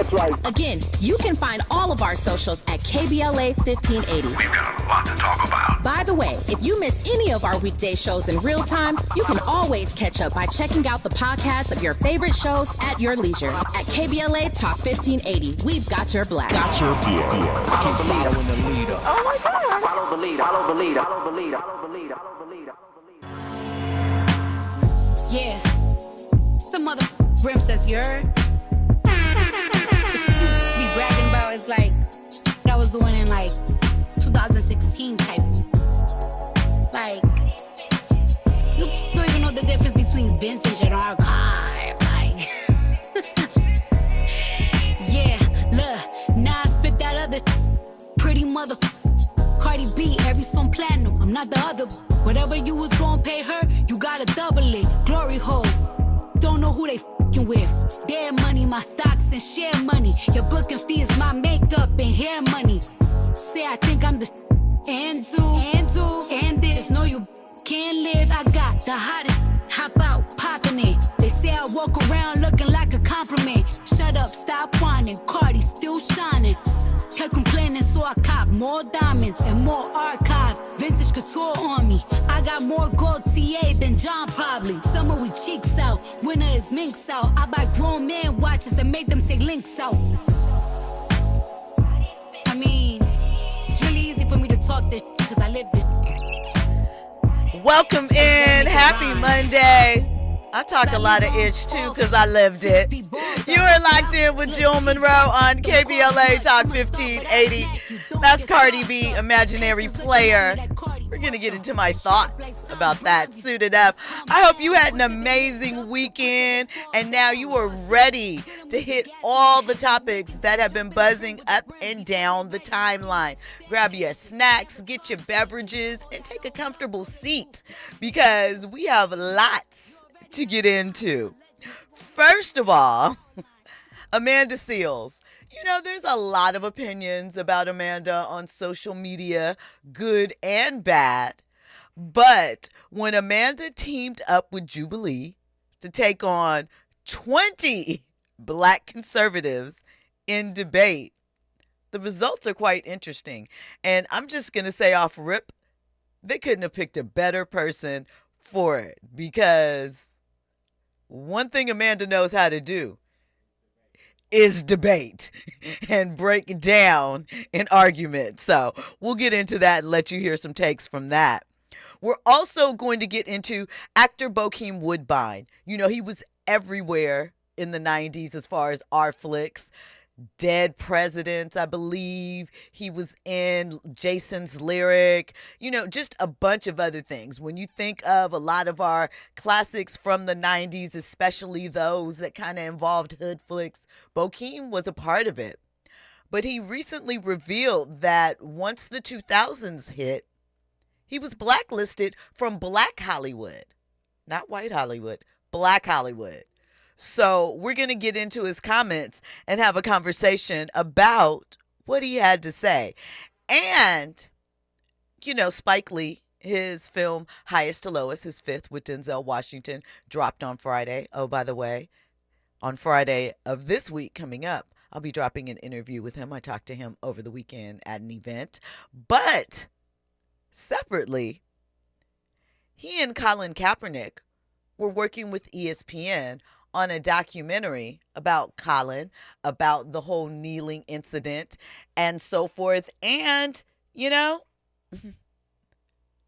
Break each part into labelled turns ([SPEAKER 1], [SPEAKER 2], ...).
[SPEAKER 1] That's right.
[SPEAKER 2] Again, you can find all of our socials at KBLA 1580.
[SPEAKER 3] We've got a lot to talk about.
[SPEAKER 2] By the way, if you miss any of our weekday shows in real time, you can always catch up by checking out the podcast of your favorite shows at your leisure. At KBLA Talk 1580, we've got your black.
[SPEAKER 4] Follow the leader.
[SPEAKER 1] Oh my God.
[SPEAKER 5] Follow the leader. Follow the leader. Follow the leader. Follow the leader. Follow the leader.
[SPEAKER 6] Yeah. It's the mother Brim says you're. Be bragging about it's like that was doing in like 2016 type. Like you don't even know the difference between vintage and archive. Like yeah, look, now I spit that other pretty mother Cardi B, every song platinum. I'm not the other. Whatever you was gonna pay her, you gotta double it. Glory hole. Don't know who they f***ing with. Their money, my stocks and share money. Your booking fee is my makeup and hair money. Say I think I'm the and this. Just know you can't live. I got the hottest. Hop out, popping it. They say I walk around looking like a compliment. Shut up, stop whining. Cardi still shining. Kept complaining, so I cop more diamonds and more archive. Vintage couture on me. I got more gold TA than John probably. Summer we cheeks out, winter is minks out. I buy grown man watches and make them take links out. I mean, it's really easy for me to talk this because I live this.
[SPEAKER 7] Welcome in. Happy Monday. I talk a lot of ish too because I lived it. You are locked in with Jill Munroe on KBLA Talk 1580. That's Cardi B, Imaginary Player. We're going to get into my thoughts about that. Suited up. I hope you had an amazing weekend and now you are ready to hit all the topics that have been buzzing up and down the timeline. Grab your snacks, get your beverages, and take a comfortable seat because we have lots to get into. First of all, Amanda Seales. You know, there's a lot of opinions about Amanda on social media, good and bad. But when Amanda teamed up with Jubilee to take on 20 black conservatives in debate, the results are quite interesting. And I'm just going to say off rip, they couldn't have picked a better person for it because one thing Amanda knows how to do is debate and break down an argument. So we'll get into that and let you hear some takes from that. We're also going to get into actor Bokeem Woodbine. You know, he was everywhere in the 90s as far as our flicks. Dead Presidents, I believe. He was in Jason's Lyric, you know, just a bunch of other things. When you think of a lot of our classics from the 90s, especially those that kind of involved hood flicks, Bokeem was a part of it. But he recently revealed that once the 2000s hit, he was blacklisted from Black Hollywood. Not white Hollywood, Black Hollywood. So we're going to get into his comments and have a conversation about what he had to say. And, you know, Spike Lee, his film Highest to Lowest, his fifth with Denzel Washington, dropped on Friday. Oh, by the way, on Friday of this week coming up, I'll be dropping an interview with him. I talked to him over the weekend at an event. But separately, he and Colin Kaepernick were working with ESPN on a documentary about Colin, about the whole kneeling incident and so forth. And, you know,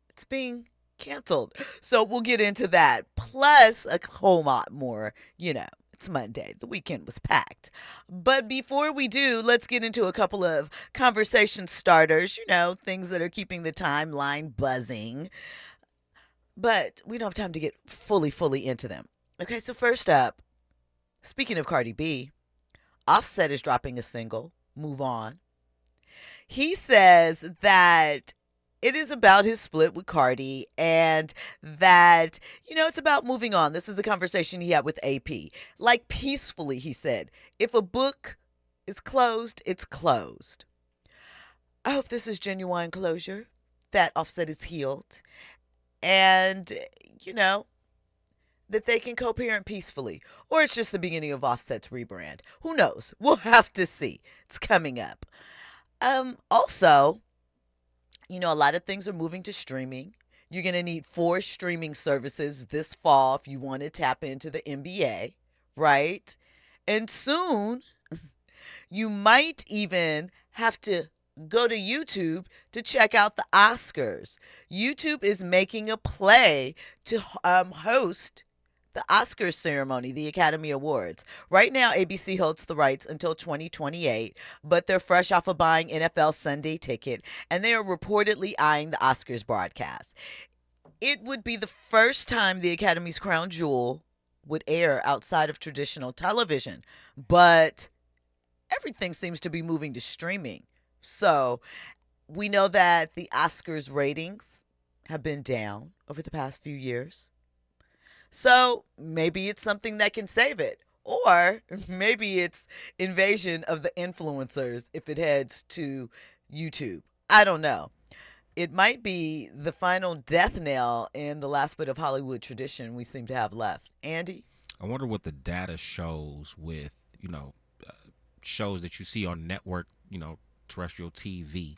[SPEAKER 7] it's being canceled. So we'll get into that. Plus a whole lot more, you know. It's Monday. The weekend was packed. But before we do, let's get into a couple of conversation starters, you know, things that are keeping the timeline buzzing. But we don't have time to get fully into them. Okay, so first up, speaking of Cardi B, Offset is dropping a single, Move On. He says that it is about his split with Cardi and that, you know, it's about moving on. This is a conversation he had with AP. Like peacefully, he said, if a book is closed, it's closed. I hope this is genuine closure, that Offset is healed. And, you know, that they can co-parent peacefully, or it's just the beginning of Offset's rebrand. Who knows? We'll have to see. It's coming up. Also, a lot of things are moving to streaming. You're going to need 4 streaming services this fall if you want to tap into the NBA, right? And soon, you might even have to go to YouTube to check out the Oscars. YouTube is making a play to host the Oscars ceremony, the Academy Awards. Right now, ABC holds the rights until 2028, but they're fresh off of buying NFL Sunday Ticket, and they are reportedly eyeing the Oscars broadcast. It would be the first time the Academy's crown jewel would air outside of traditional television, but everything seems to be moving to streaming. So we know that the Oscars ratings have been down over the past few years. So maybe it's something that can save it. Or maybe it's invasion of the influencers if it heads to YouTube. I don't know. It might be the final death knell in the last bit of Hollywood tradition we seem to have left. Andy?
[SPEAKER 1] I wonder what the data shows with, shows that you see on network, terrestrial TV.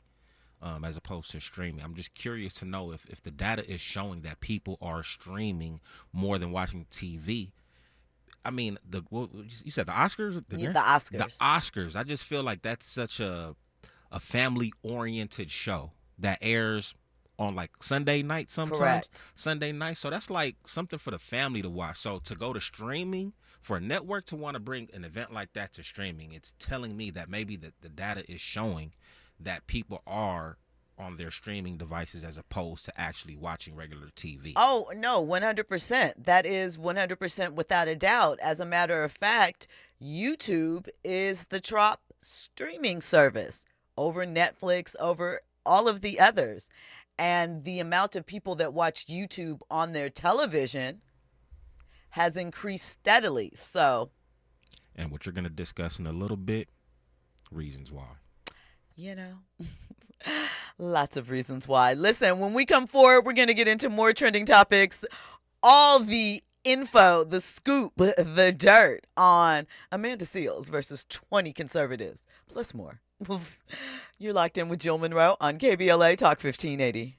[SPEAKER 1] As opposed to streaming. I'm just curious to know if the data is showing that people are streaming more than watching TV. I mean, you said the Oscars?
[SPEAKER 7] The Oscars.
[SPEAKER 1] The Oscars. I just feel like that's such a family-oriented show that airs on like Sunday night sometimes.
[SPEAKER 7] Correct.
[SPEAKER 1] Sunday night. So that's like something for the family to watch. So to go to streaming, for a network to want to bring an event like that to streaming, it's telling me that maybe the data is showing that people are on their streaming devices as opposed to actually watching regular TV.
[SPEAKER 7] Oh, no, 100%. That is 100% without a doubt. As a matter of fact, YouTube is the top streaming service over Netflix, over all of the others. And the amount of people that watch YouTube on their television has increased steadily. So,
[SPEAKER 1] and what you're going to discuss in a little bit, reasons why.
[SPEAKER 7] Lots of reasons why. Listen, when we come forward, we're going to get into more trending topics, all the info, the scoop, the dirt on Amanda Seales versus 20 conservatives, plus more. You're locked in with Jill Munroe on KBLA Talk 1580.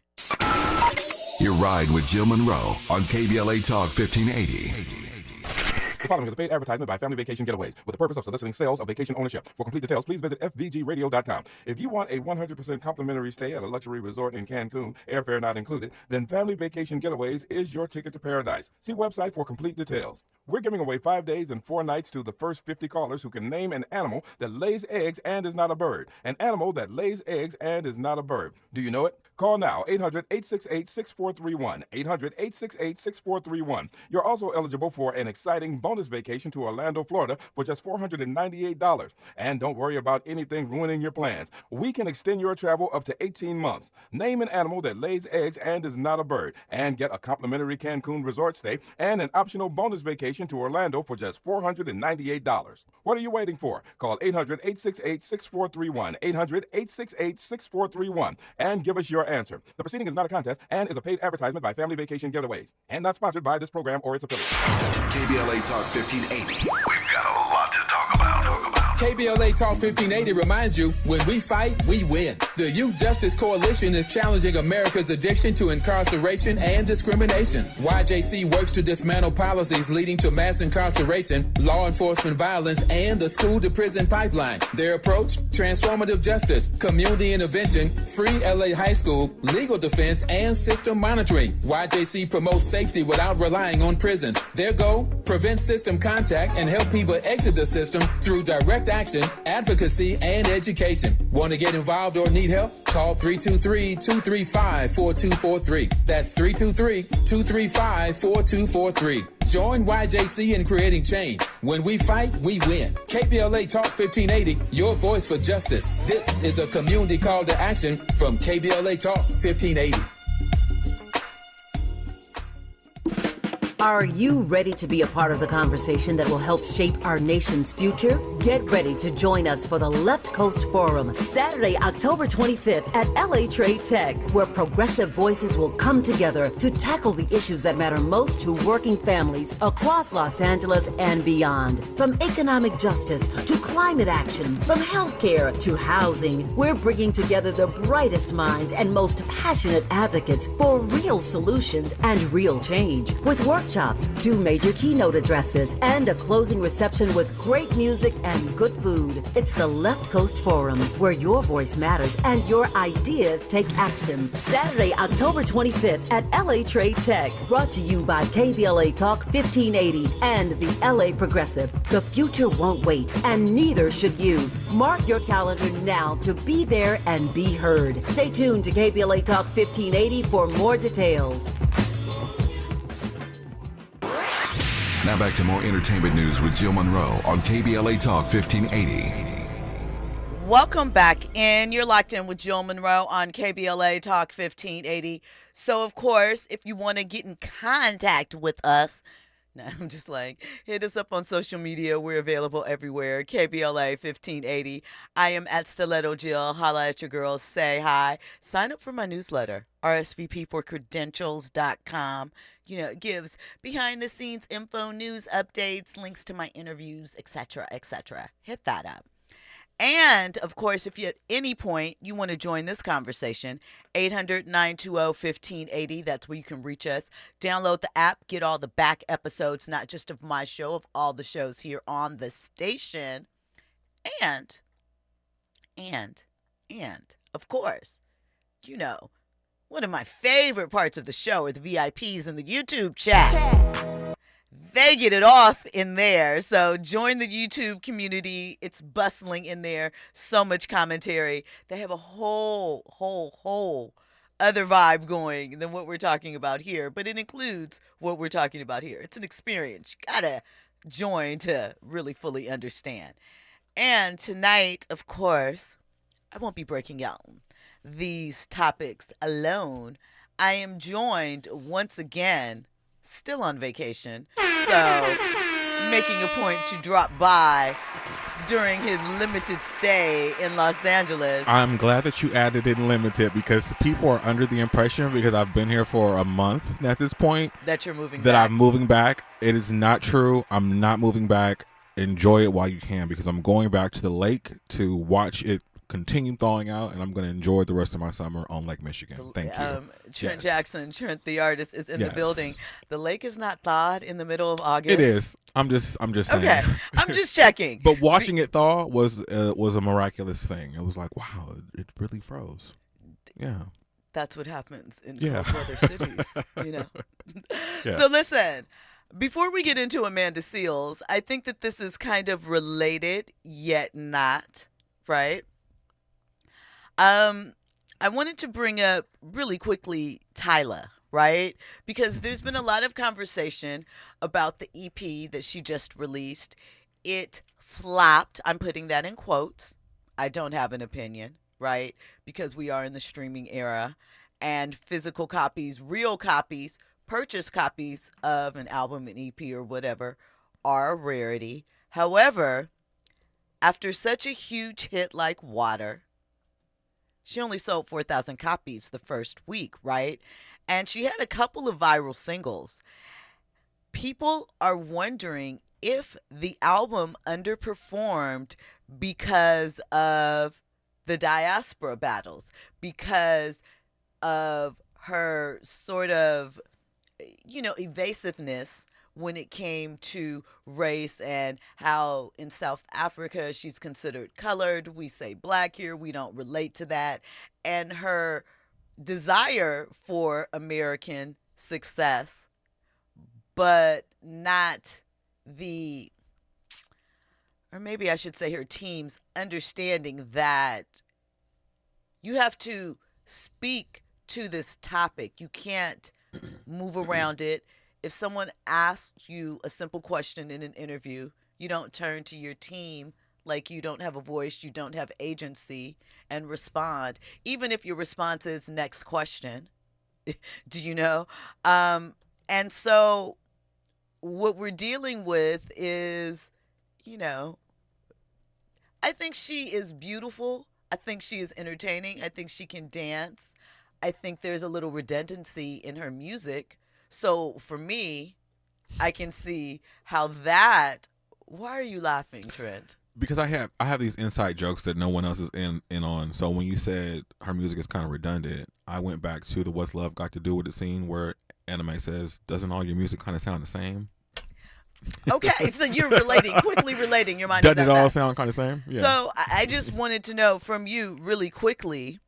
[SPEAKER 3] You ride with Jill Munroe on KBLA Talk 1580.
[SPEAKER 8] The following is a paid advertisement by Family Vacation Getaways with the purpose of soliciting sales of vacation ownership. For complete details, please visit fvgradio.com. If you want a 100% complimentary stay at a luxury resort in Cancun, airfare not included, then Family Vacation Getaways is your ticket to paradise. See website for complete details. We're giving away 5 days and 4 nights to the first 50 callers who can name an animal that lays eggs and is not a bird. An animal that lays eggs and is not a bird. Do you know it? Call now, 800-868-6431, 800-868-6431. You're also eligible for an exciting bonus vacation to Orlando, Florida for just $498. And don't worry about anything ruining your plans. We can extend your travel up to 18 months. Name an animal that lays eggs and is not a bird, and get a complimentary Cancun resort stay and an optional bonus vacation to Orlando for just $498. What are you waiting for? Call 800-868-6431, 800-868-6431, and give us your answer. The proceeding is not a contest and is a paid advertisement by Family Vacation Getaways and not sponsored by this program or its affiliates.
[SPEAKER 3] KBLA Talk 1580. We've got a lot to talk about.
[SPEAKER 4] KBLA Talk 1580 reminds you, when we fight, we win. The Youth Justice Coalition is challenging America's addiction to incarceration and discrimination. YJC works to dismantle policies leading to mass incarceration, law enforcement violence, and the school-to-prison pipeline. Their approach? Transformative justice, community intervention, free LA high school, legal defense, and system monitoring. YJC promotes safety without relying on prisons. Their goal? Prevent system contact and help people exit the system through direct action, advocacy, and education. Want to get involved or need help? Call 323-235-4243. That's 323-235-4243. Join YJC in creating change. When we fight, we win. KBLA Talk 1580, your voice for justice. This is a community call to action from KBLA Talk 1580.
[SPEAKER 9] Are you ready to be a part of the conversation that will help shape our nation's future? Get ready to join us for the Left Coast Forum, Saturday, October 25th at LA Trade Tech, where progressive voices will come together to tackle the issues that matter most to working families across Los Angeles and beyond. From economic justice to climate action, from healthcare to housing, we're bringing together the brightest minds and most passionate advocates for real solutions and real change. With workshops, 2 major keynote addresses, and a closing reception with great music and good food. It's the Left Coast Forum, where your voice matters and your ideas take action. Saturday, October 25th at LA Trade Tech. Brought to you by KBLA Talk 1580 and the LA Progressive. The future won't wait, and neither should you. Mark your calendar now to be there and be heard. Stay tuned to KBLA Talk 1580 for more details.
[SPEAKER 3] Now back to more entertainment news with Jill Munroe on KBLA Talk 1580.
[SPEAKER 7] Welcome back in. You're locked in with Jill Munroe on KBLA Talk 1580. So, of course, if you want to get in contact with us, no, I'm just like, hit us up on social media. We're available everywhere. KBLA 1580. I am at Stiletto Jill. Holla at your girls. Say hi. Sign up for my newsletter, rsvpforcredentials.com. You know, it gives behind-the-scenes info, news updates, links to my interviews, etc., etc. Hit that up. And, of course, if you at any point you want to join this conversation, 800-920-1580. That's where you can reach us. Download the app. Get all the back episodes, not just of my show, of all the shows here on the station. And, of course, you know, one of my favorite parts of the show are the VIPs in the YouTube chat. They get it off in there. So join the YouTube community. It's bustling in there. So much commentary. They have a whole other vibe going than what we're talking about here. But it includes what we're talking about here. It's an experience. You gotta join to really fully understand. And tonight, of course, I won't be breaking out these topics alone. I am joined once again, still on vacation, so making a point to drop by during his limited stay in Los Angeles.
[SPEAKER 10] I'm glad that you added in limited, because people are under the impression, because I've been here for a month at this point,
[SPEAKER 7] that you're moving
[SPEAKER 10] that
[SPEAKER 7] back.
[SPEAKER 10] I'm moving back. It is not true. I'm not moving back. Enjoy it while you can, because I'm going back to the lake to watch it continue thawing out, and I'm going to enjoy the rest of my summer on Lake Michigan. Thank you.
[SPEAKER 7] Trent Jackson, Trent the artist, is in the building. The lake is not thawed in the middle of August.
[SPEAKER 10] It is. I'm just saying.
[SPEAKER 7] Okay, I'm just checking.
[SPEAKER 10] But watching it thaw was a miraculous thing. It was like, wow, it really froze. Yeah.
[SPEAKER 7] That's what happens in cold weather cities, you know.
[SPEAKER 10] Yeah.
[SPEAKER 7] So listen, before we get into Amanda Seales, I think that this is kind of related, yet not, right? I wanted to bring up really quickly Tyla, right? Because there's been a lot of conversation about the EP that she just released. It flopped. I'm putting that in quotes. I don't have an opinion, right? Because we are in the streaming era, and physical copies, real copies, purchase copies of an album, an EP, or whatever are a rarity. However, after such a huge hit like Water, she only sold 4,000 copies the first week, right? And she had a couple of viral singles. People are wondering if the album underperformed because of the diaspora battles, because of her sort of, you know, evasiveness when it came to race, and how in South Africa she's considered colored. We say black here. We don't relate to that. And her desire for American success, but not the, or maybe I should say her team's understanding that you have to speak to this topic. You can't move around it. If someone asks you a simple question in an interview, you don't turn to your team like you don't have a voice, you don't have agency, and respond. Even if your response is next question. Do you know? And so what we're dealing with is, I think she is beautiful. I think she is entertaining. I think she can dance. I think there's a little redundancy in her music. So for me, I can see how that. Why are you laughing, Trent?
[SPEAKER 10] Because I have these inside jokes that no one else is in on. So when you said her music is kind of redundant, I went back to the What's Love Got to Do with It scene where Anime says, "Doesn't all your music kind of sound the same?"
[SPEAKER 7] Okay, so you're quickly relating. Your mind
[SPEAKER 10] doesn't
[SPEAKER 7] is
[SPEAKER 10] it all
[SPEAKER 7] that.
[SPEAKER 10] sound kind of the same? Yeah.
[SPEAKER 7] So I just wanted to know from you really quickly,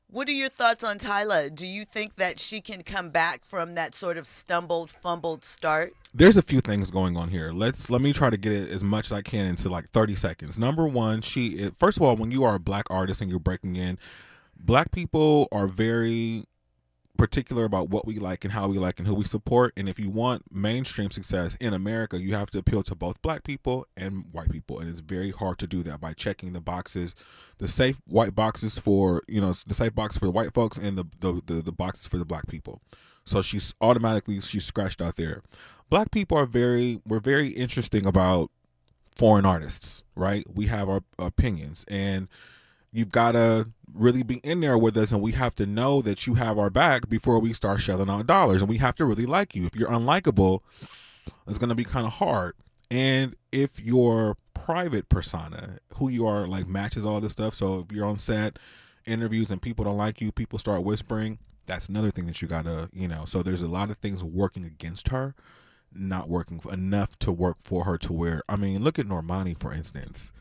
[SPEAKER 7] what are your thoughts on Tyla? Do you think that she can come back from that sort of stumbled, fumbled start?
[SPEAKER 10] There's a few things going on here. Let me try to get it as much as I can into like 30 seconds. Number one, first of all, when you are a black artist and you're breaking in, black people are very particular about what we like and how we like and who we support. And if you want mainstream success in America, you have to appeal to both black people and white people. And it's very hard to do that by checking the boxes, the safe white boxes for, the safe box for the white folks and the boxes for the black people. So she's scratched out there. Black people we're very interesting about foreign artists, right? We have our opinions, and you've got to really be in there with us, and we have to know that you have our back before we start shelling out dollars, and we have to really like you. If you're unlikable, it's going to be kind of hard. And if your private persona, who you are, like matches all this stuff, so if you're on set, interviews, and people don't like you, people start whispering, that's another thing that you got to, so there's a lot of things working against her, not working enough to work for her to where, look at Normani, for instance.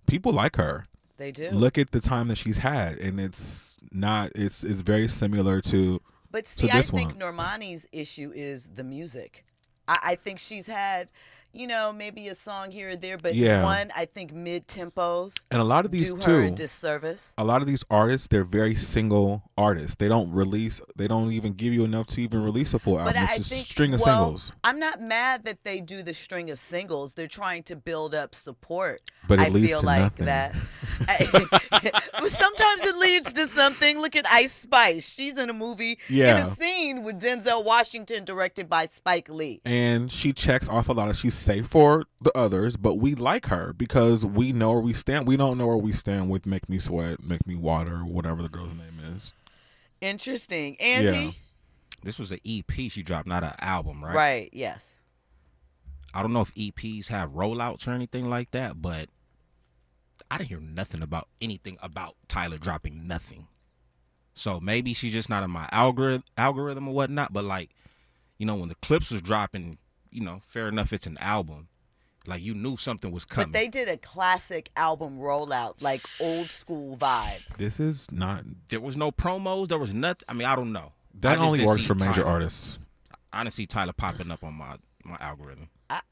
[SPEAKER 10] People like her.
[SPEAKER 7] They do.
[SPEAKER 10] Look at the time that she's had, and it's very similar to.
[SPEAKER 7] But see,
[SPEAKER 10] to this
[SPEAKER 7] I think
[SPEAKER 10] one.
[SPEAKER 7] Normani's issue is the music. I think she's had, maybe a song here or there, but one, I think mid-tempos
[SPEAKER 10] and a lot of these
[SPEAKER 7] do her a disservice.
[SPEAKER 10] A lot of these artists, they're very single artists. They don't even give you enough to even release a full album. It's just a string of singles.
[SPEAKER 7] I'm not mad that they do the string of singles. They're trying to build up support.
[SPEAKER 10] But
[SPEAKER 7] I feel like that. Sometimes it leads to something. Look at Ice Spice. She's in a movie, in a scene with Denzel Washington, directed by Spike Lee.
[SPEAKER 10] And she checks off a lot of. She's safe for the others, but we like her because we know where we stand. We don't know where we stand with "Make Me Sweat," "Make Me Water," whatever the girl's name is.
[SPEAKER 7] Interesting, Andy.
[SPEAKER 10] Yeah.
[SPEAKER 1] This was an EP she dropped, not an album, right?
[SPEAKER 7] Right. Yes.
[SPEAKER 1] I don't know if EPs have rollouts or anything like that, but I didn't hear nothing about anything about Tyla dropping nothing. So maybe she's just not in my algorithm or whatnot. But like, when the clips was dropping, fair enough, it's an album. Like, you knew something was coming.
[SPEAKER 7] But they did a classic album rollout, like old school vibe.
[SPEAKER 10] This is not.
[SPEAKER 1] There was no promos. There was nothing. I don't know.
[SPEAKER 10] That only works for major artists.
[SPEAKER 1] I didn't see Tyla popping up on my algorithm.
[SPEAKER 7] I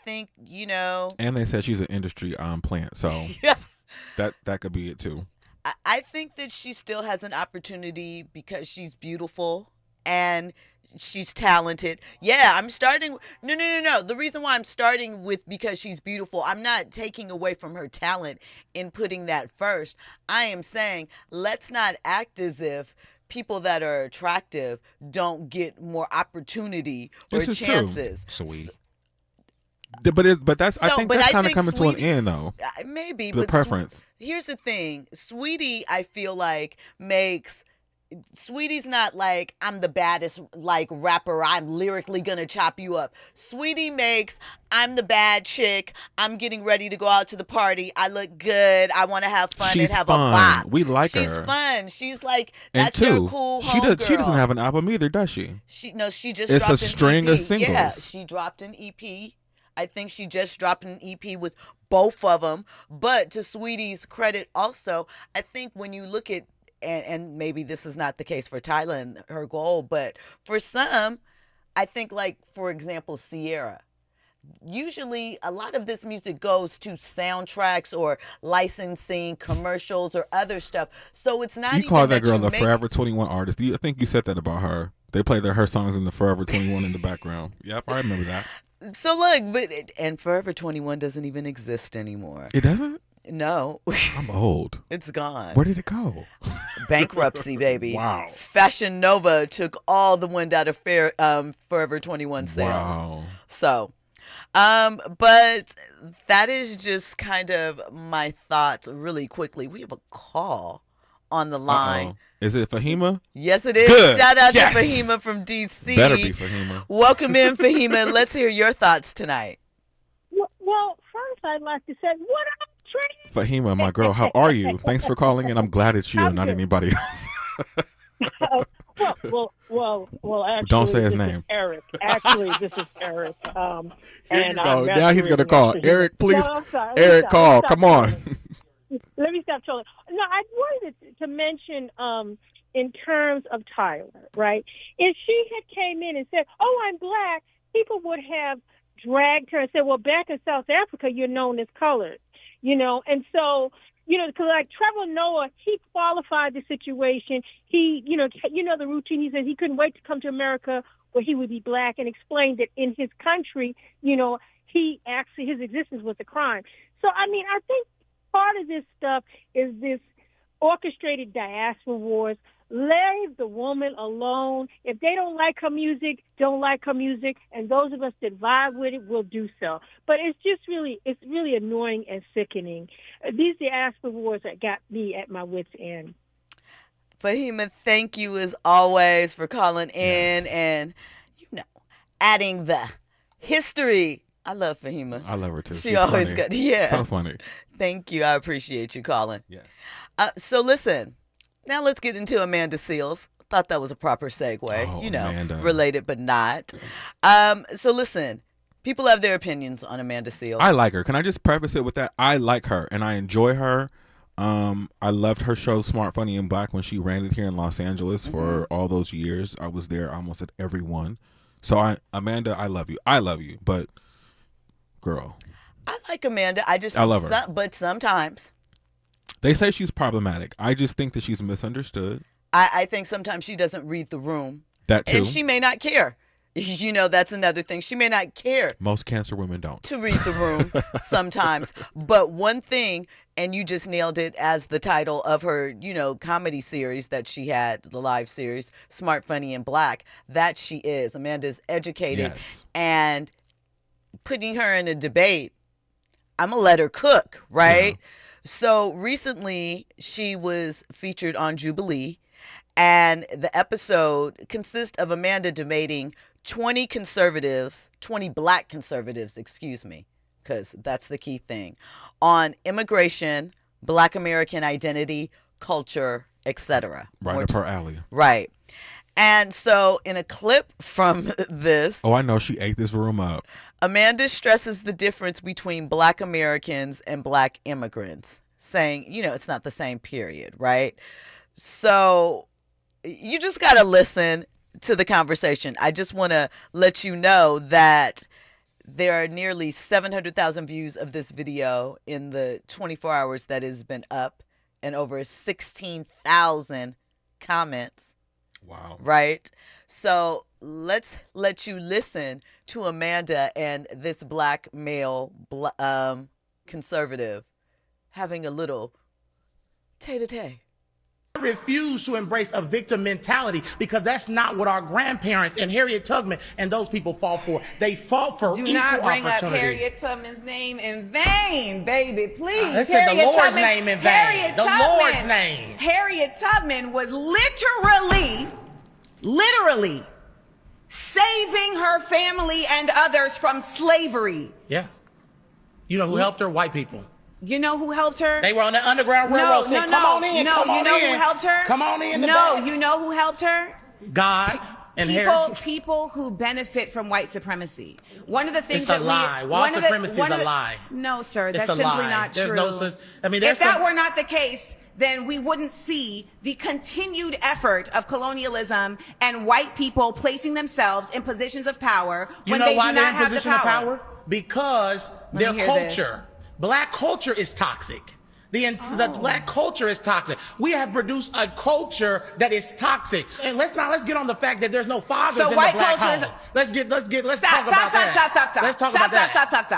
[SPEAKER 7] think,
[SPEAKER 10] And they said she's an industry plant, so that could be it too.
[SPEAKER 7] I think that she still has an opportunity because she's beautiful and she's talented. Yeah, I'm starting. No. The reason why I'm starting with because she's beautiful, I'm not taking away from her talent in putting that first. I am saying let's not act as if people that are attractive don't get more opportunity or chances.
[SPEAKER 1] Sweet.
[SPEAKER 10] But that's I think that's kind of coming to an end though.
[SPEAKER 7] Maybe
[SPEAKER 10] the preference.
[SPEAKER 7] Here's the thing, Sweetie, I feel like makes. Sweetie's not like, I'm the baddest like rapper, I'm lyrically gonna chop you up. Sweetie makes, I'm the bad chick, I'm getting ready to go out to the party, I look good, I want to have fun and have
[SPEAKER 10] fun.
[SPEAKER 7] A bop.
[SPEAKER 10] We like her.
[SPEAKER 7] She's fun. She's like,
[SPEAKER 10] and
[SPEAKER 7] that's
[SPEAKER 10] two,
[SPEAKER 7] your cool homegirl.
[SPEAKER 10] She doesn't have an album either, does she?
[SPEAKER 7] She just
[SPEAKER 10] it's
[SPEAKER 7] dropped
[SPEAKER 10] a string
[SPEAKER 7] EP.
[SPEAKER 10] of singles.
[SPEAKER 7] Yeah, she dropped an EP. I think she just dropped an EP with both of them. But to Sweetie's credit also, I think when you look at, and maybe this is not the case for Tyla and her goal, but for some, I think like, for example, Sierra. Usually a lot of this music goes to soundtracks or licensing, commercials or other stuff. So it's not even
[SPEAKER 10] you call that girl a
[SPEAKER 7] make...
[SPEAKER 10] Forever 21 artist. I think you said that about her. They play her songs in the Forever 21 in the background. Yep, I remember that.
[SPEAKER 7] So look, and Forever 21 doesn't even exist anymore.
[SPEAKER 10] It doesn't?
[SPEAKER 7] No.
[SPEAKER 10] I'm old.
[SPEAKER 7] It's gone.
[SPEAKER 10] Where did it go?
[SPEAKER 7] bankruptcy, baby.
[SPEAKER 10] Wow.
[SPEAKER 7] Fashion Nova took all the wind out of Forever 21 sales.
[SPEAKER 10] Wow.
[SPEAKER 7] So, but that is just kind of my thoughts really quickly. We have a call on the line.
[SPEAKER 10] Uh-oh. Is it Fahima?
[SPEAKER 7] Yes, it is.
[SPEAKER 10] Good.
[SPEAKER 7] Shout out
[SPEAKER 10] Yes.
[SPEAKER 7] to Fahima from D.C.
[SPEAKER 10] Better be Fahima.
[SPEAKER 7] Welcome in, Fahima. Let's hear your thoughts tonight.
[SPEAKER 11] Well, first I'd like to say, what up, Trey?
[SPEAKER 10] Fahima, my girl, how are you? Thanks for calling in. I'm glad it's you and not anybody else.
[SPEAKER 11] Well, actually,
[SPEAKER 10] don't say his
[SPEAKER 11] this
[SPEAKER 10] name.
[SPEAKER 11] Is Eric. Actually, this is Eric.
[SPEAKER 10] Here you go. Now he's going to call. Eric, please.
[SPEAKER 11] No, I'm sorry.
[SPEAKER 10] Eric, call. Come on.
[SPEAKER 11] Let me stop trolling. No, I wanted to mention in terms of Tyler, right? If she had came in and said, "Oh, I'm black," people would have dragged her and said, "Well, back in South Africa, you're known as colored," And so, because like Trevor Noah, he qualified the situation. He, the routine. He said he couldn't wait to come to America where he would be black, and explained that in his country, he actually his existence was a crime. So, I mean, I think part of this stuff is this orchestrated diaspora wars. Leave the woman alone. If they don't like her music, and those of us that vibe with it will do so. But it's really annoying and sickening. These diaspora wars that got me at my wit's end.
[SPEAKER 7] Fahima, thank you as always for calling in and, adding the history. I love Fahima.
[SPEAKER 10] I love her too.
[SPEAKER 7] She always got,
[SPEAKER 10] So funny.
[SPEAKER 7] Thank you. I appreciate you calling.
[SPEAKER 10] Yes.
[SPEAKER 7] So listen, now let's get into Amanda Seales. Thought that was a proper segue.
[SPEAKER 10] Oh, Amanda.
[SPEAKER 7] Related but not. So listen, people have their opinions on Amanda Seales.
[SPEAKER 10] I like her. Can I just preface it with that? I like her and I enjoy her. I loved her show Smart, Funny, and Black when she ran it here in Los Angeles for all those years. I was there almost at every one. So Amanda, I love you. I love you, but girl.
[SPEAKER 7] I like Amanda.
[SPEAKER 10] I love her.
[SPEAKER 7] But sometimes.
[SPEAKER 10] They say she's problematic. I just think that she's misunderstood.
[SPEAKER 7] I think sometimes she doesn't read the room.
[SPEAKER 10] That too.
[SPEAKER 7] And she may not care. That's another thing. She may not care.
[SPEAKER 10] Most cancer women don't.
[SPEAKER 7] To read the room sometimes. But one thing, and you just nailed it as the title of her, comedy series that she had, the live series, Smart, Funny, and Black, that she is. Amanda's educated.
[SPEAKER 10] Yes.
[SPEAKER 7] And putting her in a debate, I'm going to let her cook, right? Yeah. So recently she was featured on Jubilee, and the episode consists of Amanda debating 20 black conservatives, because that's the key thing, on immigration, Black American identity, culture, etc.
[SPEAKER 10] Right up her alley.
[SPEAKER 7] Right. And so in a clip from this...
[SPEAKER 10] Oh, I know. She ate this room up.
[SPEAKER 7] Amanda stresses the difference between Black Americans and Black immigrants, saying, it's not the same period, right? So you just got to listen to the conversation. I just want to let you know that there are nearly 700,000 views of this video in the 24 hours that has been up, and over 16,000 comments.
[SPEAKER 10] Wow.
[SPEAKER 7] Right? So let's let you listen to Amanda and this black male conservative having a little tay-to-tay.
[SPEAKER 12] I refuse to embrace a victim mentality, because that's not what our grandparents and Harriet Tubman and those people fought for. They fought for equal opportunity.
[SPEAKER 13] Do not bring up Harriet Tubman's name in vain, baby, please.
[SPEAKER 12] I said the Lord's name in vain. The Lord's name.
[SPEAKER 13] Harriet Tubman was literally saving her family and others from slavery.
[SPEAKER 12] Yeah. You know who helped her? White people.
[SPEAKER 13] You know who helped her?
[SPEAKER 12] They were on the Underground Railroad. Come on in.
[SPEAKER 13] No, you know who helped her?
[SPEAKER 12] Come on in.
[SPEAKER 13] No, you know who helped her?
[SPEAKER 12] God and
[SPEAKER 13] people who benefit from white supremacy. One of the things
[SPEAKER 12] it's a lie. White supremacy is a lie.
[SPEAKER 13] No, sir, that's
[SPEAKER 12] simply
[SPEAKER 13] not true.
[SPEAKER 12] There's no such.
[SPEAKER 13] If that were not the case, then we wouldn't see the continued effort of colonialism and white people placing themselves in positions of power when they do not have the power.
[SPEAKER 12] Because their culture. Black culture is toxic. The black culture is toxic. We have produced a culture that is toxic. And let's get on the fact that there's no fathers in the black home. Let's talk about that.
[SPEAKER 13] Stop.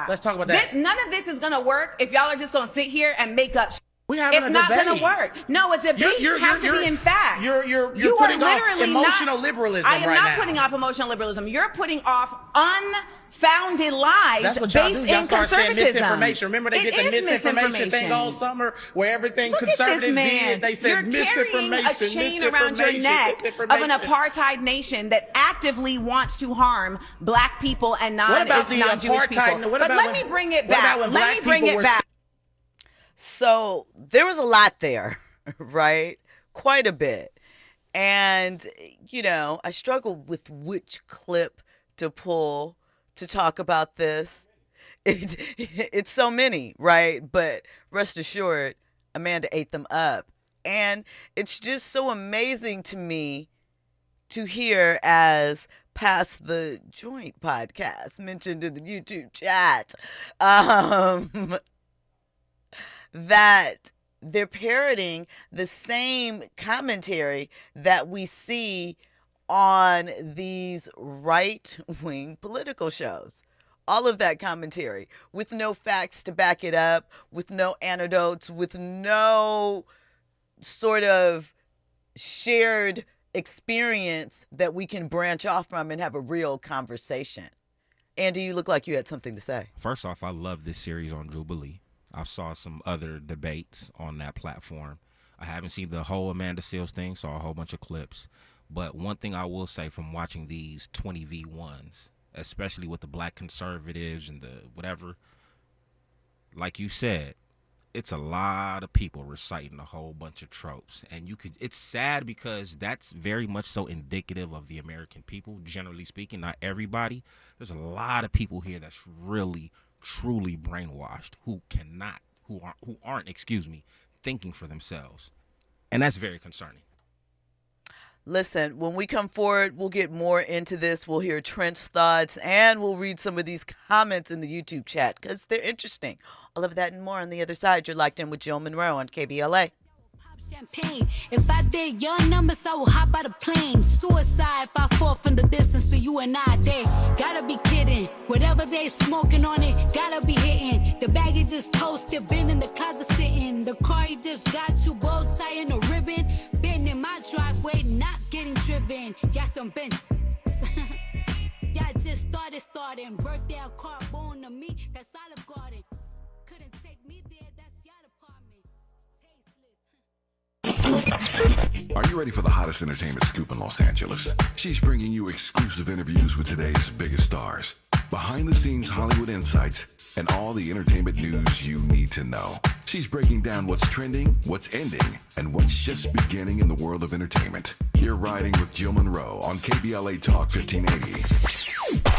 [SPEAKER 13] Let's talk about that. None of this is going to work if y'all are just going to sit here and make up. It's not going to work. No, a debate has to be in facts.
[SPEAKER 12] You're putting off emotional liberalism right now. I am not putting
[SPEAKER 13] off emotional liberalism. You're putting off unfounded lies based in conservatism.
[SPEAKER 12] Misinformation. Remember they get the misinformation thing all summer where everything conservative did. They said misinformation.
[SPEAKER 13] You're carrying a chain around your neck of an apartheid nation that actively wants to harm black people and non-Jewish people. But let me bring it back. Let me bring it back.
[SPEAKER 7] So there was a lot there, right? Quite a bit. And, I struggled with which clip to pull to talk about this. It's so many, right? But rest assured, Amanda ate them up. And it's just so amazing to me to hear, as Pass the Joint podcast mentioned in the YouTube chat, that they're parroting the same commentary that we see on these right-wing political shows. All of that commentary with no facts to back it up, with no anecdotes, with no sort of shared experience that we can branch off from and have a real conversation. Andy, you look like you had something to say.
[SPEAKER 1] First off, I love this series on Jubilee. I saw some other debates on that platform. I haven't seen the whole Amanda Seales thing, saw a whole bunch of clips. But one thing I will say from watching these 20v1s, especially with the black conservatives and the whatever, like you said, it's a lot of people reciting a whole bunch of tropes. And it's sad because that's very much so indicative of the American people, generally speaking, not everybody. There's a lot of people here that's really truly brainwashed who aren't thinking for themselves, and that's very concerning.
[SPEAKER 7] Listen, when we come forward, we'll get more into this. We'll hear Trent's thoughts, and we'll read some of these comments in the YouTube chat because they're interesting. All of that and more on the other side. You're locked in with Jill Munroe on KBLA.
[SPEAKER 6] Champagne. If I did your numbers, I will hop out of plane. Suicide if I fall from the distance for you and I. They gotta be kidding. Whatever they smoking on it, gotta be hitting. The baggie just toasted, been in the closet sitting. The car you just got you bow tie and a ribbon. Been in my driveway, not getting driven. Got some bench. Yeah, just starting. Birthday a car born to me, that's Olive Garden. Couldn't take me there, that's your department.
[SPEAKER 3] Are you ready for the hottest entertainment scoop in Los Angeles? She's bringing you exclusive interviews with today's biggest stars, behind-the-scenes Hollywood insights, and all the entertainment news you need to know. She's breaking down what's trending, what's ending, and what's just beginning in the world of entertainment. You're riding with Jill Munroe on KBLA Talk 1580.